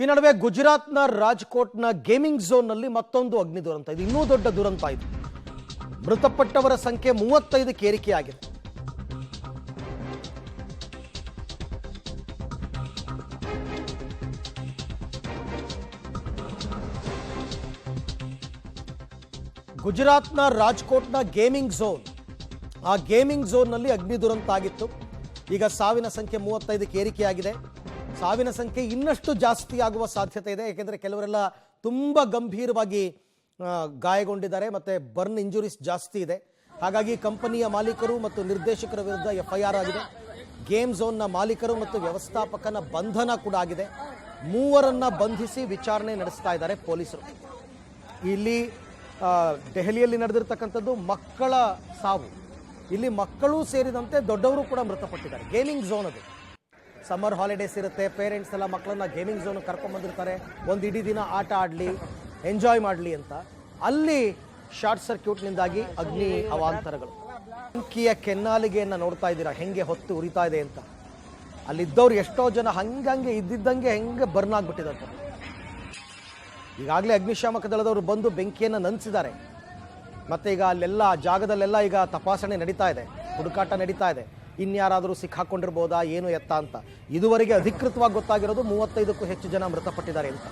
ಈ ನಡುವೆ ಗುಜರಾತ್ನ ರಾಜ್ಕೋಟ್ನ ಗೇಮಿಂಗ್ ಝೋನ್ನಲ್ಲಿ ಮತ್ತೊಂದು ಅಗ್ನಿ ದುರಂತ. ಇದು ಇನ್ನೂ ದೊಡ್ಡ ದುರಂತ. ಇದು ಮೃತಪಟ್ಟವರ ಸಂಖ್ಯೆ 35ಕ್ಕೆ ಏರಿಕೆಯಾಗಿದೆ. ಗುಜರಾತ್ನ ರಾಜ್ಕೋಟ್ನ ಗೇಮಿಂಗ್ ಝೋನ್, ಆ ಗೇಮಿಂಗ್ ಝೋನ್ನಲ್ಲಿ ಅಗ್ನಿ ದುರಂತ ಆಗಿತ್ತು. ಈಗ ಸಾವಿನ ಸಂಖ್ಯೆ 35ಕ್ಕೆ ಏರಿಕೆಯಾಗಿದೆ. ಸಾವಿನ ಸಂಖ್ಯೆ ಇನ್ನಷ್ಟು ಜಾಸ್ತಿ ಆಗುವ ಸಾಧ್ಯತೆ ಇದೆ. ಯಾಕೆಂದರೆ ಕೆಲವರೆಲ್ಲ ತುಂಬ ಗಂಭೀರವಾಗಿ ಗಾಯಗೊಂಡಿದ್ದಾರೆ ಮತ್ತು ಬರ್ನ್ ಇಂಜುರೀಸ್ ಜಾಸ್ತಿ ಇದೆ. ಹಾಗಾಗಿ ಕಂಪನಿಯ ಮಾಲೀಕರು ಮತ್ತು ನಿರ್ದೇಶಕರ ವಿರುದ್ಧ FIR ಆಗಿದೆ. ಗೇಮ್ ಝೋನ್ನ ಮಾಲೀಕರು ಮತ್ತು ವ್ಯವಸ್ಥಾಪಕನ ಬಂಧನ ಕೂಡ ಆಗಿದೆ. 3 ಬಂಧಿಸಿ ವಿಚಾರಣೆ ನಡೆಸ್ತಾ ಇದ್ದಾರೆ ಪೊಲೀಸರು. ಇಲ್ಲಿ ದೆಹಲಿಯಲ್ಲಿ ನಡೆದಿರ್ತಕ್ಕಂಥದ್ದು ಮಕ್ಕಳ ಸಾವು. ಇಲ್ಲಿ ಮಕ್ಕಳು ಸೇರಿದಂತೆ ದೊಡ್ಡವರು ಕೂಡ ಮೃತಪಟ್ಟಿದ್ದಾರೆ. ಗೇಮಿಂಗ್ ಝೋನ್ ಅದು. ಸಮ್ಮರ್ ಹಾಲಿಡೇಸ್ ಇರುತ್ತೆ, ಪೇರೆಂಟ್ಸ್ ಎಲ್ಲ ಮಕ್ಕಳನ್ನ ಗೇಮಿಂಗ್ ಝೋನ್ ಕರ್ಕೊಂಡ್ಬಂದಿರ್ತಾರೆ, ಒಂದು ಇಡೀ ದಿನ ಆಟ ಆಡಲಿ, ಎಂಜಾಯ್ ಮಾಡಲಿ ಅಂತ. ಅಲ್ಲಿ ಶಾರ್ಟ್ ಸರ್ಕ್ಯೂಟ್ನಿಂದಾಗಿ ಅಗ್ನಿ ಅವಾಂತರಗಳು. ಬೆಂಕಿಯ ಕೆನ್ನಾಲಿಗೆಯನ್ನು ನೋಡ್ತಾ ಇದ್ದೀರಾ ಹೆಂಗೆ ಹೊತ್ತು ಉರಿತಾ ಇದೆ ಅಂತ. ಅಲ್ಲಿದ್ದವ್ರು ಎಷ್ಟೋ ಜನ ಹಂಗಂಗೆ ಇದ್ದಿದ್ದಂಗೆ ಹೆಂಗೆ ಬರ್ನ್ ಆಗ್ಬಿಟ್ಟಿದ್ದಾರೆ. ಈಗಾಗಲೇ ಅಗ್ನಿಶಾಮಕ ದಳದವರು ಬಂದು ಬೆಂಕಿಯನ್ನು ನಂದಿಸಿದ್ದಾರೆ. ಮತ್ತೆ ಈಗ ಅಲ್ಲೆಲ್ಲ ಜಾಗದಲ್ಲೆಲ್ಲ ಈಗ ತಪಾಸಣೆ ನಡೀತಾ ಇದೆ, ಹುಡುಕಾಟ ನಡೀತಾ ಇದೆ. ಇನ್ಯಾರಾದರೂ ಸಿಕ್ಕಾಕೊಂಡಿರ್ಬೋದಾ ಏನು ಎತ್ತ ಅಂತ. ಇದುವರೆಗೆ ಅಧಿಕೃತವಾಗಿ ಗೊತ್ತಾಗಿರೋದು 35ಕ್ಕೂ ಹೆಚ್ಚು ಜನ ಮೃತಪಟ್ಟಿದ್ದಾರೆ ಅಂತ.